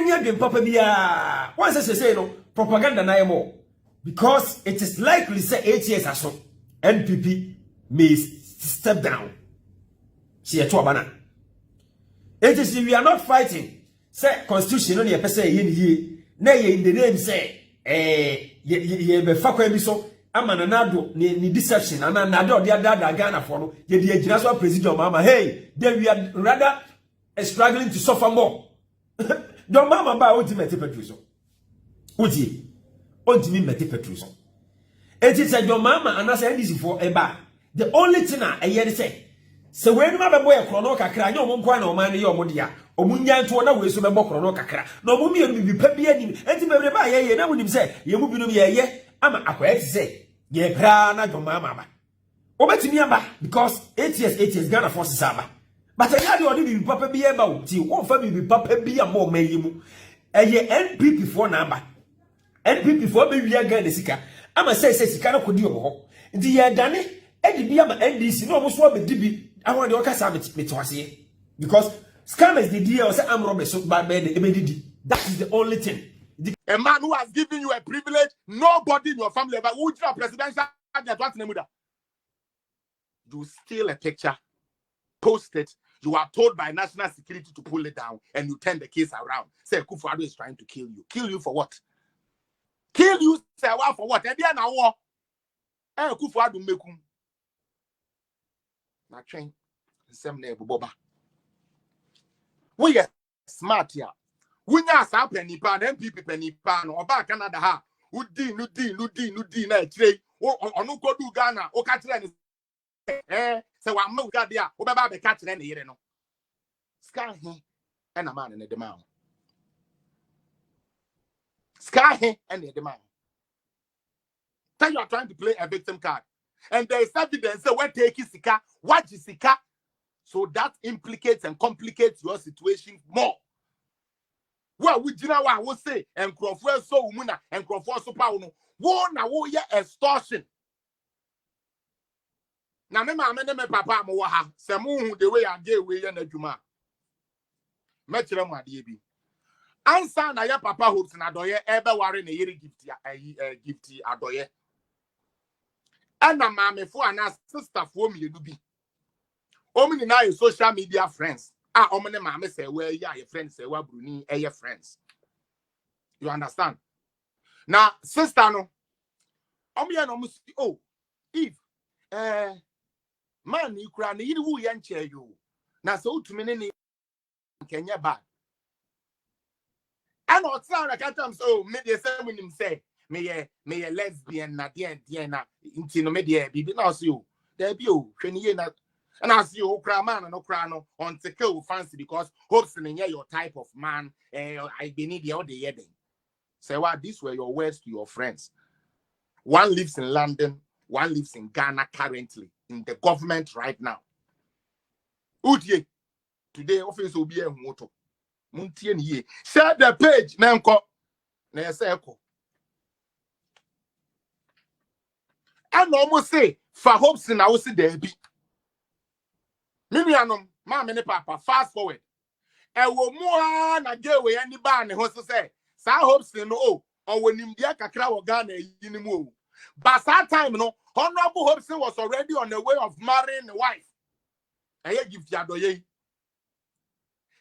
Yenya de papa bia. Once I say no propaganda na more. Because it is likely say 8 years or so NPP may step down. See a bana. It is we are not fighting. Say constitution on your person ye na ye in the name say ye be fakwa bi so amananado ni deception ananado de ada Ghana for no ye de agina so president mama hey then we are rather struggling to suffer more. Don mama ba ultimate petrol so. Uti ontimi meti petrol so. Enti say don mama anasa NDC for eba. The only thing I hear say se we no mabebo ye krono kakra anya omo nkwa na oman ye omo dia omunya nto na we so bebo krono kakra na omo mi bi pa bi anim enti bebre ba ye na wonim se ye mu binom ye ama akwaya ti se ye pra na don mama ba obetimi aba because 8 years Ghana forces aba. But I had already papa be about tea, one family papa be a more mayimu. A ye NPP for number. NPP for baby again the sika. I'ma say Sicano could do. The year Danny, Eddie be ama NDC, no almost what the DB. I want the Ocasabit here. Because scammers the deal say I'm Robert so bad man the that is the only thing. A man who has given you a privilege, nobody in your family ever would you presidential you steal a picture, post it. You are told by national security to pull it down, and you turn the case around. Say Kufuor is trying to kill you. Kill you for what? Kill you, say what for what? And now war. Kufuor do mekum. Na train. Same name Boba. We are smart here. We nya sa penny pan, MPP penny pan, or back Canada ha. Udi na trade. Onu ko do Ghana. O ka tire say wa mo ga dia wo be ba be catch na yere no sky he and a man in the demand sky he and the demand then you are trying to play a victim card and there is evidence say when take sika what is sika so that implicates and complicates your situation more. Well we jina wa wo say enkrofo so umuna enkrofo so pa no wo na wo ye extortion. Na me ma me papa mo ha se mu hu the way I gave we na adwuma me kire mu ade bi ansa na ya papa hopes na doye ebe ware na yere gift adoye ana ma me fo ana sister fo mi edu bi omi ni na your social media friends omo ne ma me say we ya your friends say wa bruni your friends, you understand. Now sister no omo ya no mo oh if man you kura na yiri wu ye nche yo na so utumi ne Kenya bad and o tell na katam so me dey say munim say me ye lesbian na dia na nti no me dey bibi na so yo there be o hwani ye na and as you kura man no kura no on take o fancy because hopes in your type of man I be need the day den say what these were your words to your friends. One lives in London, one lives in Ghana currently in the government right now. Udie today office will be a moto. Muntie ni share the page nanko na say eko. And almost say for hopes na wo see there be. Mimianom ma me ne papa fast forward. E wo mu na gewe ani ba ne ho so say sa hopes no o wonim dia kakra wo Ghana yi ni mu o. But that time no Honorable Hobson was already on the way of marrying the wife. And he gift yadoye.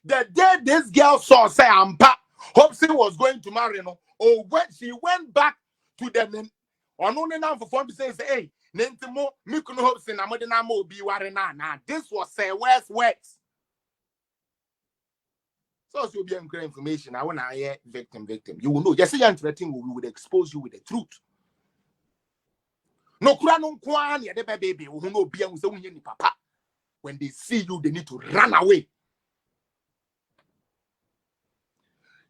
The day this girl saw say Ampa Hobson was going to marry no, or when she went back to them on only now for fun to say hey, Nentimo Mikuno Hobson Amadina mo be warena. This was say words. So you'll be including information. I want to hear victim. You will know. Yes, you're threatening we would expose you with the truth. No krano kwan ya de baby who no bia who say ni papa. When they see you, they need to run away.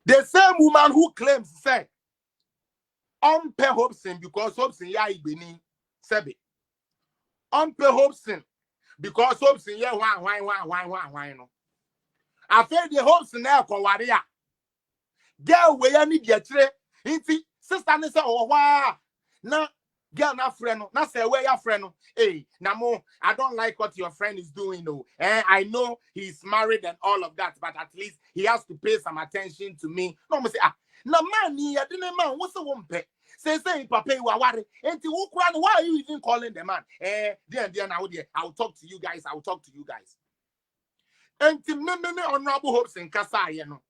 The same woman who claims say Ompe Hobson because Hobson ya ibeni sebe. Ompe Hobson because Hobson ya why no. I feel the Hobson na kware ya. Girl we ya ni dia kire. Inti sister ne say oh wa na girl na friend no, na say where your friend no. Hey, Namo, I don't like what your friend is doing, no. I know he's married and all of that, but at least he has to pay some attention to me. No, me say, na man, I didn't man, what's the one pay? Say, papa, you are worried. And why are you even calling the man? Dear, now, dear, I'll talk to you guys. And to me, honorable hopes in Kasa, you know.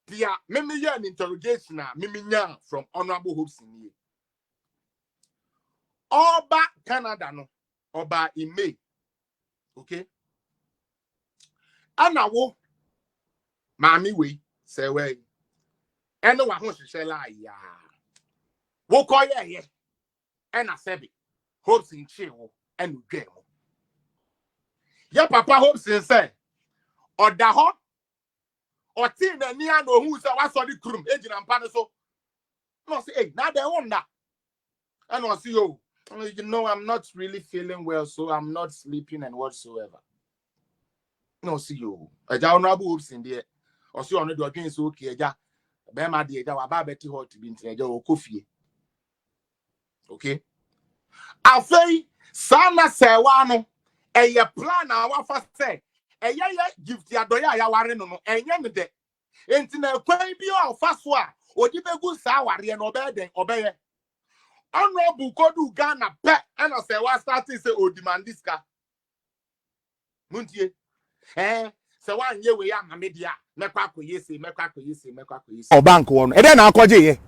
Dear, me an interrogation, from honorable hopes in you. Oba Canada no Oba in May. Okay. Anawo Mami we say we. Eno wa ho hye la ya. Wo ko ye ena sebi. Hopes in chiwo enu dwe mo. Ya papa hopes in say oda ho oti na ni an ohu say wa so di krum ejina mpa ne so. No say hey na dey wonder. And I see you. You know, I'm not really feeling well, so I'm not sleeping and whatsoever. No, see you. I don't know who's in there. Or see on the door against okay. Ja, Bema dear, that was Betty hot to be in your coffee. Okay. I say, Sana Sewano, and your plan, I first say, and ya give the Adoya, ya waren no, and yam de. Ain't in a quay be all fast war, or give a good sour and obey. Honorable Kodu Ghana pet and I say what starting say oh demand this car. Muntie. So one year we are media. Mekako yesi. O bank one. E den na akoje ye.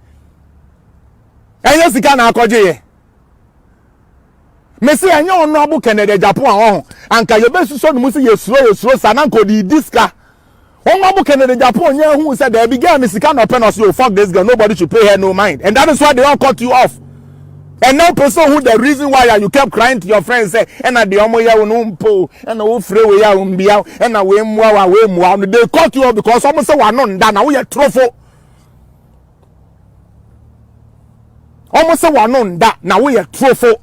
Enye sika na akoje ye. Me say enye honorable Kennedy Japan ho. Anka ye be suso no mu say yesuro sananko di diska. Honorable Kennedy Japan ye hu say there be girl me sika no pen us you fuck this girl nobody should pay her no mind. And that is why they all cut you off. And now person who the reason why you kept crying to your friends say and at the omo ya unumpo and no free we ya umbia and na we mwa they cut you off because someone say we no nda na we trofo almost say we no nda na we trofo.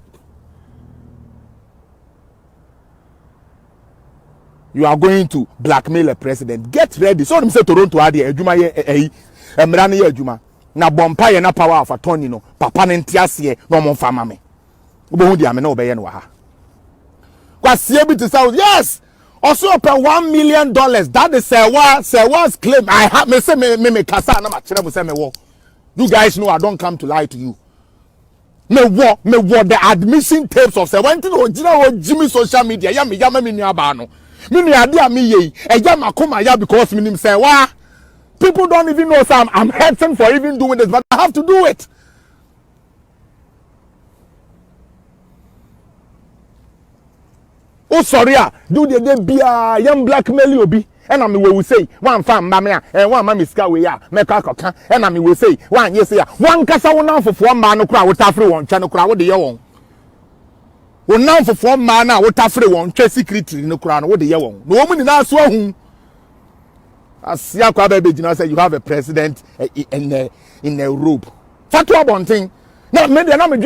You are going to blackmail a president. Get ready. So them say Toronto ade adwuma ye emra ne ye adwuma na bompa ye na power of attorney no papa ne ntiase no mo fama me obo hu dia me na obeye no ha kwasie bi to say yes also pay $1 million. That is Sewa's claim. I have me say me kasa na ma kire mo say me wo. You guys know I don't come to lie to you. Me wo the admission tapes of say when to Jimmy social media ya me nua ba no me nua de a me ye eja makoma ya because me nim say wa. People don't even know, so I'm hurting for even doing this, but I have to do it. Oh, sorry, do the be a young blackmail you be, and I will say, one farm, mamma, and one mammy scowy, make a cock, and I will say, one yes, one cassa one for 4 man, no crowd with Afro one, channel crowd with the young. One now for 4 man, now with Afro one, secret in the crown with the young. No woman in our swung. As Yakwa baby, you know, say you have a president in a robe. Fatwa one thing. No, maybe I'm not